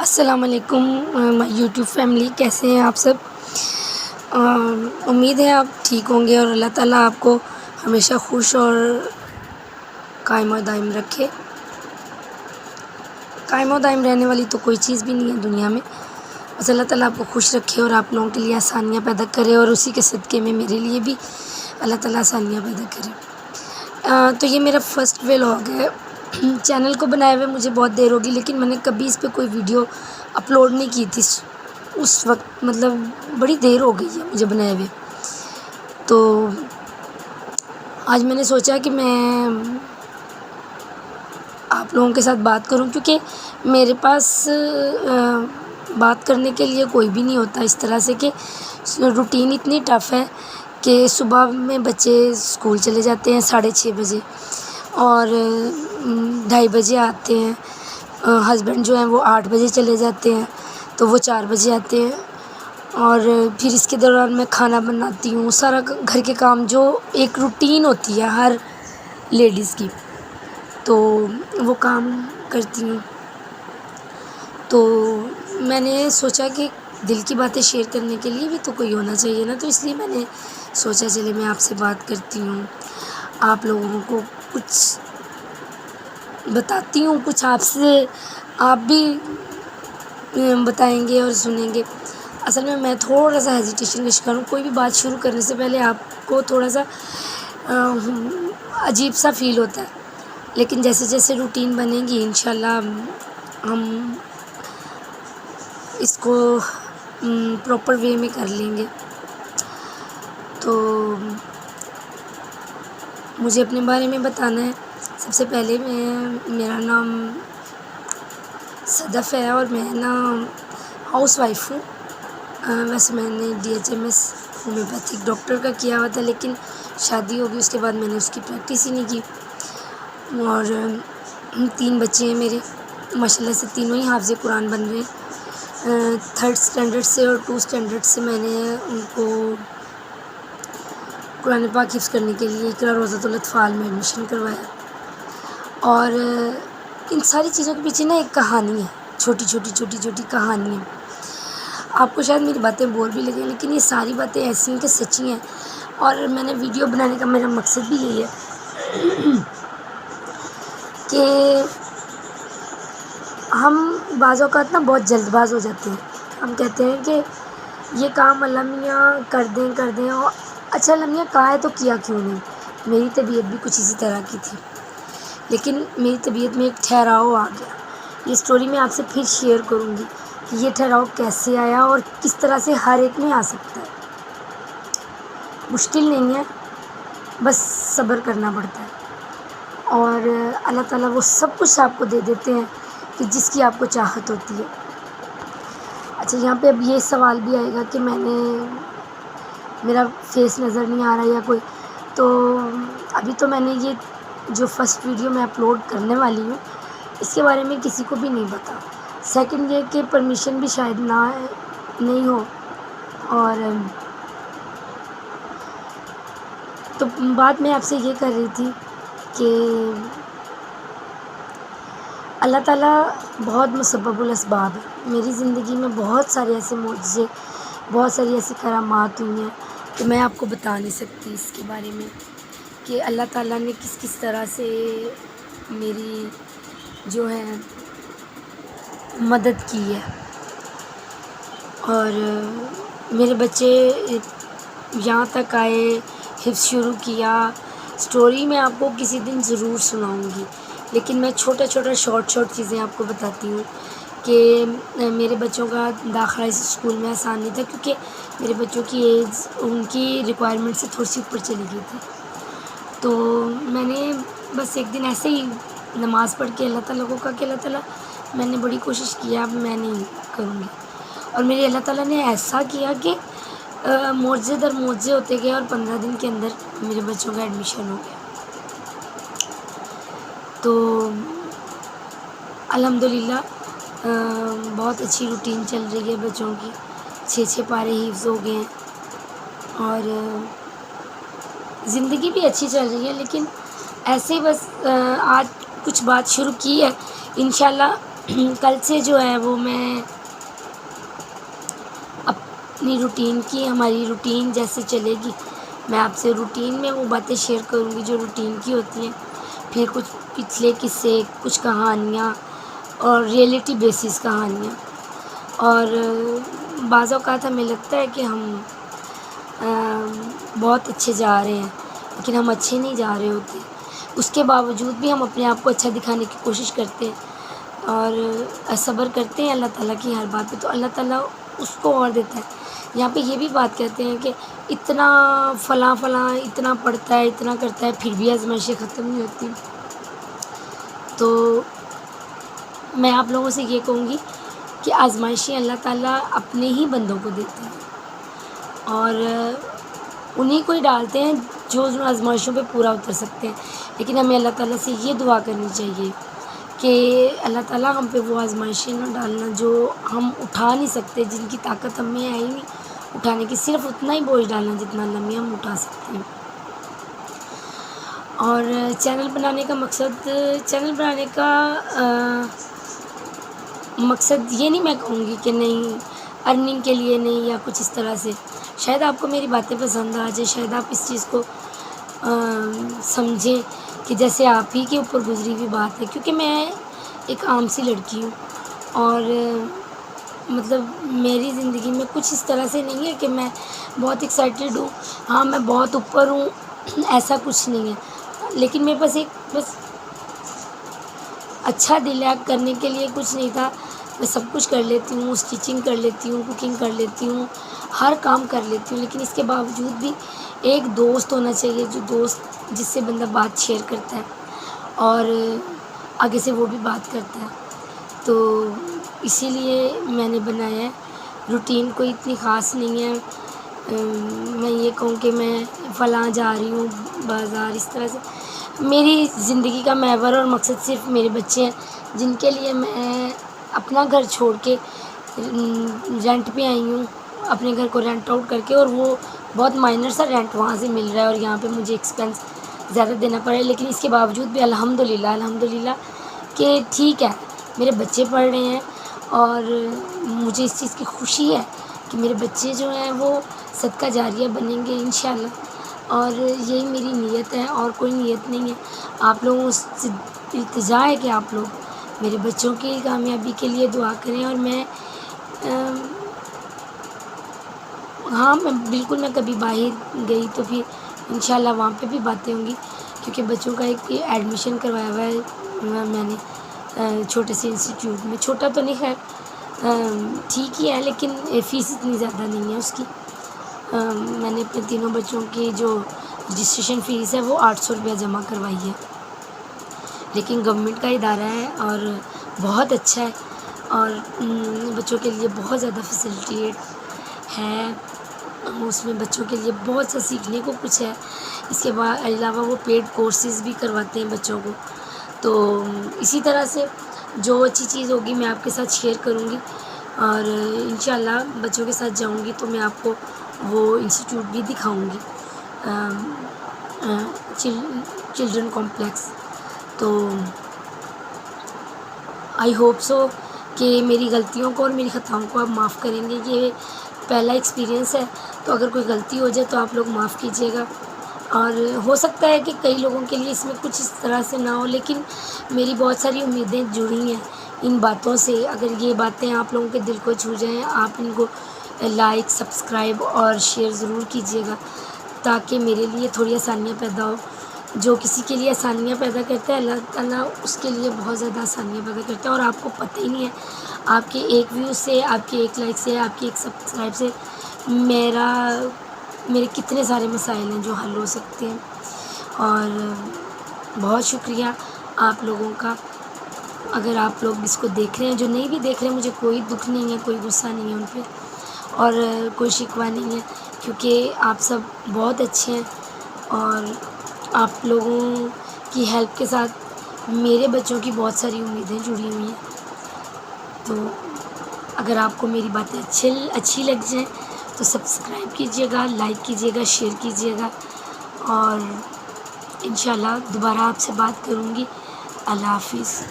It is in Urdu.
السلام علیکم مائی یوٹیوب فیملی، کیسے ہیں آپ سب؟ امید ہے آپ ٹھیک ہوں گے اور اللہ تعالیٰ آپ کو ہمیشہ خوش اور قائم و دائم رکھے۔ قائم و دائم رہنے والی تو کوئی چیز بھی نہیں ہے دنیا میں، بس اللہ تعالیٰ آپ کو خوش رکھے اور آپ لوگوں کے لیے آسانیاں پیدا کرے، اور اسی کے صدقے میں میرے لیے بھی اللہ تعالیٰ آسانیاں پیدا کرے۔ تو یہ میرا فرسٹ ولاگ ہے۔ چینل کو بنائے ہوئے مجھے بہت دیر ہوگی، لیکن میں نے کبھی اس پہ کوئی ویڈیو اپلوڈ نہیں کی تھی اس وقت، مطلب بڑی دیر ہو گئی ہے مجھے بنائے ہوئے۔ تو آج میں نے سوچا کہ میں آپ لوگوں کے ساتھ بات کروں، کیونکہ میرے پاس بات کرنے کے لیے کوئی بھی نہیں ہوتا اس طرح سے، کہ روٹین اتنی ٹف ہے کہ صبح میں بچے اسکول چلے جاتے ہیں 6:30 بجے، اور 2:30 بجے آتے ہیں۔ ہسبینڈ جو ہیں وہ 8 بجے چلے جاتے ہیں، تو وہ 4 بجے آتے ہیں، اور پھر اس کے دوران میں کھانا بناتی ہوں، سارا گھر کے کام جو ایک روٹین ہوتی ہے ہر لیڈیز کی، تو وہ کام کرتی ہوں۔ تو میں نے سوچا کہ دل کی باتیں شیئر کرنے کے لیے بھی تو کوئی ہونا چاہیے نا، تو اس لیے میں نے سوچا چلے میں آپ سے بات کرتی ہوں، آپ لوگوں کو کچھ بتاتی ہوں، کچھ آپ بھی بتائیں گے اور سنیں گے۔ اصل میں تھوڑا سا ہیزیٹیشن کا شکار ہوں، کوئی بھی بات شروع کرنے سے پہلے آپ کو تھوڑا سا عجیب سا فیل ہوتا ہے، لیکن جیسے جیسے روٹین بنے گی انشاءاللہ ہم اس کو پراپر وے میں کر لیں گے۔ تو مجھے اپنے بارے میں بتانا ہے۔ سب سے پہلے میرا نام صدف ہے، اور میں ہاؤس وائف ہوں۔ ویسے میں نے DHMS ہومیوپیتھک ڈاکٹر کا کیا ہوا تھا، لیکن شادی ہوگی اس کے بعد میں نے اس کی پریکٹس ہی نہیں کی، اور 3 بچے ہیں میرے، ماشاءاللہ سے تینوں ہی حافظ قرآن بن رہے ہیں۔ 3rd اسٹینڈرڈ سے اور 2 اسٹینڈرڈ سے میں نے ان کو قرآن پاک حفظ کرنے کے لیے اقرا روضۃ الاطفال میں ایڈمیشن کروایا، اور ان ساری چیزوں کے پیچھے نا ایک کہانی ہے، چھوٹی چھوٹی کہانی ہے۔ آپ کو شاید میری باتیں بور بھی لگیں، لیکن یہ ساری باتیں ایسی ہیں کہ سچی ہیں، اور میں نے ویڈیو بنانے کا میرا مقصد بھی یہی ہے کہ ہم بعض اوقات نا بہت جلد باز ہو جاتے ہیں۔ ہم کہتے ہیں کہ یہ کام اللہ میاں کر دیں، اور اچھا اللہ میاں کہا ہے تو کیا کیوں نہیں۔ میری طبیعت بھی کچھ اسی طرح کی تھی، لیکن میری طبیعت میں ایک ٹھہراؤ آ گیا۔ یہ سٹوری میں آپ سے پھر شیئر کروں گی کہ یہ ٹھہراؤ کیسے آیا اور کس طرح سے ہر ایک میں آ سکتا ہے۔ مشکل نہیں ہے، بس صبر کرنا پڑتا ہے، اور اللہ تعالیٰ وہ سب کچھ آپ کو دے دیتے ہیں کہ جس کی آپ کو چاہت ہوتی ہے۔ اچھا، یہاں پہ اب یہ سوال بھی آئے گا کہ میرا فیس نظر نہیں آ رہا یا کوئی، تو ابھی تو میں نے یہ جو فرسٹ ویڈیو میں اپلوڈ کرنے والی ہوں اس کے بارے میں کسی کو بھی نہیں پتا۔ سیکنڈ یہ کہ پرمیشن بھی شاید نہیں ہو، اور تو بات میں آپ سے یہ کر رہی تھی کہ اللہ تعالیٰ بہت مسبب الاسباب ہے۔ میری زندگی میں بہت سارے ایسے معجزے، بہت ساری ایسی کرامات ہوئی ہیں کہ میں آپ کو بتا نہیں سکتی اس کے بارے میں، کہ اللہ تعالیٰ نے کس طرح سے میری جو ہے مدد کی ہے، اور میرے بچے یہاں تک آئے، حفظ شروع کیا۔ سٹوری میں آپ کو کسی دن ضرور سناؤں گی، لیکن میں چھوٹا شارٹ چیزیں آپ کو بتاتی ہوں کہ میرے بچوں کا داخلہ اس اسکول میں آسان نہیں تھا، کیونکہ میرے بچوں کی ایج ان کی ریکوائرمنٹ سے تھوڑی سی اوپر چلی گئی تھی۔ تو میں نے بس ایک دن ایسے ہی نماز پڑھ کے اللہ تعالیٰ کو کہا کہ اللہ تعالیٰ میں نے بڑی کوشش کی، اب میں نہیں کروں گی، اور میرے اللہ تعالیٰ نے ایسا کیا کہ معجزے در معجزے ہوتے گئے، اور 15 دن کے اندر میرے بچوں کا ایڈمیشن ہو گیا۔ تو الحمدللہ بہت اچھی روٹین چل رہی ہے بچوں کی، 6 پارے حفظ ہو گئے ہیں، اور زندگی بھی اچھی چل رہی ہے، لیکن ایسے ہی بس آج کچھ بات شروع کی ہے، انشاءاللہ کل سے جو ہے وہ میں اپنی روٹین کی، ہماری روٹین جیسے چلے گی، میں آپ سے روٹین میں وہ باتیں شیئر کروں گی جو روٹین کی ہوتی ہیں، پھر کچھ پچھلے قصے، کچھ کہانیاں اور ریئلٹی بیسس کہانیاں. اور بعض اوقات ہمیں لگتا ہے کہ ہم بہت اچھے جا رہے ہیں، لیکن ہم اچھے نہیں جا رہے ہوتے. اس کے باوجود بھی ہم اپنے آپ کو اچھا دکھانے کی کوشش کرتے ہیں اور صبر کرتے ہیں اللہ تعالیٰ کی ہر بات پہ، تو اللہ تعالیٰ اس کو اور دیتا ہے. یہاں پہ یہ بھی بات کہتے ہیں کہ اتنا فلاں فلاں اتنا پڑھتا ہے، اتنا کرتا ہے، پھر بھی آزمائشیں ختم نہیں ہوتی. تو میں آپ لوگوں سے یہ کہوں گی کہ آزمائشیں اللہ تعالیٰ اپنے ہی بندوں کو دیتے ہیں اور انہیں کو ہی ڈالتے ہیں جو ان آزمائشوں پہ پورا اتر سکتے ہیں. لیکن ہمیں اللہ تعالیٰ سے یہ دعا کرنی چاہیے کہ اللہ تعالیٰ ہم پہ وہ آزمائشیں نہ ڈالنا جو ہم اٹھا نہیں سکتے، جن کی طاقت ہم میں ہے ہی نہیں اٹھانے کی، صرف اتنا ہی بوجھ ڈالنا جتنا اللہ میں ہم اٹھا سکتے ہیں. اور چینل بنانے کا مقصد یہ نہیں میں کہوں گی کہ نہیں ارننگ کے لیے نہیں یا کچھ اس طرح سے. شاید آپ کو میری باتیں پسند آ جائیں، شاید آپ اس چیز کو سمجھیں کہ جیسے آپ ہی کے اوپر گزری ہوئی بات ہے، کیونکہ میں ایک عام سی لڑکی ہوں اور مطلب میری زندگی میں کچھ اس طرح سے نہیں ہے کہ میں بہت ایکسائٹیڈ ہوں، ہاں میں بہت اوپر ہوں، ایسا کچھ نہیں ہے. لیکن میرے پاس بس اچھا دل ہے، کرنے کے لیے کچھ نہیں تھا. میں سب کچھ کر لیتی ہوں، اسٹیچنگ کر لیتی ہوں، کوکنگ کر لیتی ہوں، ہر کام کر لیتی ہوں. لیکن اس کے باوجود بھی ایک دوست ہونا چاہیے، جو دوست جس سے بندہ بات شیئر کرتا ہے اور آگے سے وہ بھی بات کرتا ہے. تو اسی لیے میں نے بنایا ہے. روٹین کوئی اتنی خاص نہیں ہے. میں یہ کہوں کہ میں فلاں جا رہی ہوں بازار، اس طرح سے میری زندگی کا محور اور مقصد صرف میرے بچے ہیں، جن کے لیے میں اپنا گھر چھوڑ کے رینٹ پہ آئی ہوں، اپنے گھر کو رینٹ آؤٹ کر کے، اور وہ بہت مائنر سا رینٹ وہاں سے مل رہا ہے اور یہاں پہ مجھے ایکسپینس زیادہ دینا پڑا ہے. لیکن اس کے باوجود بھی الحمدللہ کہ ٹھیک ہے، میرے بچے پڑھ رہے ہیں اور مجھے اس چیز کی خوشی ہے کہ میرے بچے جو ہیں وہ صدقہ جاریہ بنیں گے انشاءاللہ. اور یہی میری نیت ہے اور کوئی نیت نہیں ہے. آپ لوگوں سے التجا ہے کہ آپ لوگ میرے بچوں کی کامیابی کے لیے دعا کریں. اور میں بالکل میں کبھی باہر گئی تو پھر انشاءاللہ وہاں پہ بھی باتیں ہوں گی، کیونکہ بچوں کا ایک ایڈمیشن کروایا ہوا ہے میں نے چھوٹے سے انسٹیٹیوٹ میں. چھوٹا تو نہیں خیر ٹھیک ہی ہے، لیکن فیس اتنی زیادہ نہیں ہے اس کی. میں نے اپنے تینوں بچوں کی جو رجسٹریشن فیس ہے وہ 800 روپیہ جمع کروائی ہے. لیکن گورنمنٹ کا ادارہ ہے اور بہت اچھا ہے اور بچوں کے لیے بہت زیادہ فیسلٹی ہے. اس میں بچوں کے لیے بہت سا سیکھنے کو کچھ ہے. اس کے علاوہ وہ پیڈ کورسز بھی کرواتے ہیں بچوں کو. تو اسی طرح سے جو اچھی چیز ہوگی میں آپ کے ساتھ شیئر کروں گی اور انشاءاللہ بچوں کے ساتھ جاؤں گی تو میں آپ کو وہ انسٹیٹیوٹ بھی دکھاؤں گی، چلڈرن کمپلیکس. تو آئی ہوپ سو کہ میری غلطیوں کو اور میری خطاؤں کو آپ معاف کریں گے. یہ پہلا ایکسپیرینس ہے، تو اگر کوئی غلطی ہو جائے تو آپ لوگ معاف کیجیے گا. اور ہو سکتا ہے کہ کئی لوگوں کے لیے اس میں کچھ اس طرح سے نہ ہو، لیکن میری بہت ساری امیدیں جڑی ہیں ان باتوں سے. اگر یہ باتیں آپ لوگوں کے دل کو چھو جائیں، آپ ان کو لائک، سبسکرائب اور شیئر ضرور کیجیے گا تاکہ میرے لیے تھوڑی آسانیاں پیدا ہو. جو کسی کے لیے آسانیاں پیدا کرتا ہے اللہ تعالیٰ اس کے لیے بہت زیادہ آسانیاں پیدا کرتا ہے. اور آپ کو پتہ ہی نہیں ہے، آپ کے ایک ویو سے، آپ کے ایک لائک سے، آپ کے ایک سبسکرائب سے میرے کتنے سارے مسائل ہیں جو حل ہو سکتے ہیں. اور بہت شکریہ آپ لوگوں کا. اگر آپ لوگ اس کو دیکھ رہے ہیں، جو نہیں بھی دیکھ رہے ہیں، مجھے کوئی دکھ نہیں ہے، کوئی غصہ نہیں ہے ان پہ اور کوئی شکوہ نہیں ہے، کیونکہ آپ سب بہت اچھے ہیں. اور آپ لوگوں کی ہیلپ کے ساتھ میرے بچوں کی بہت ساری امیدیں جڑی ہوئی ہیں. تو اگر آپ کو میری باتیں اچھی لگ جائیں تو سبسکرائب کیجیے گا، لائک کیجیے گا، شیئر کیجیے گا. اور انشاءاللہ دوبارہ آپ سے بات کروں گی. اللہ حافظ.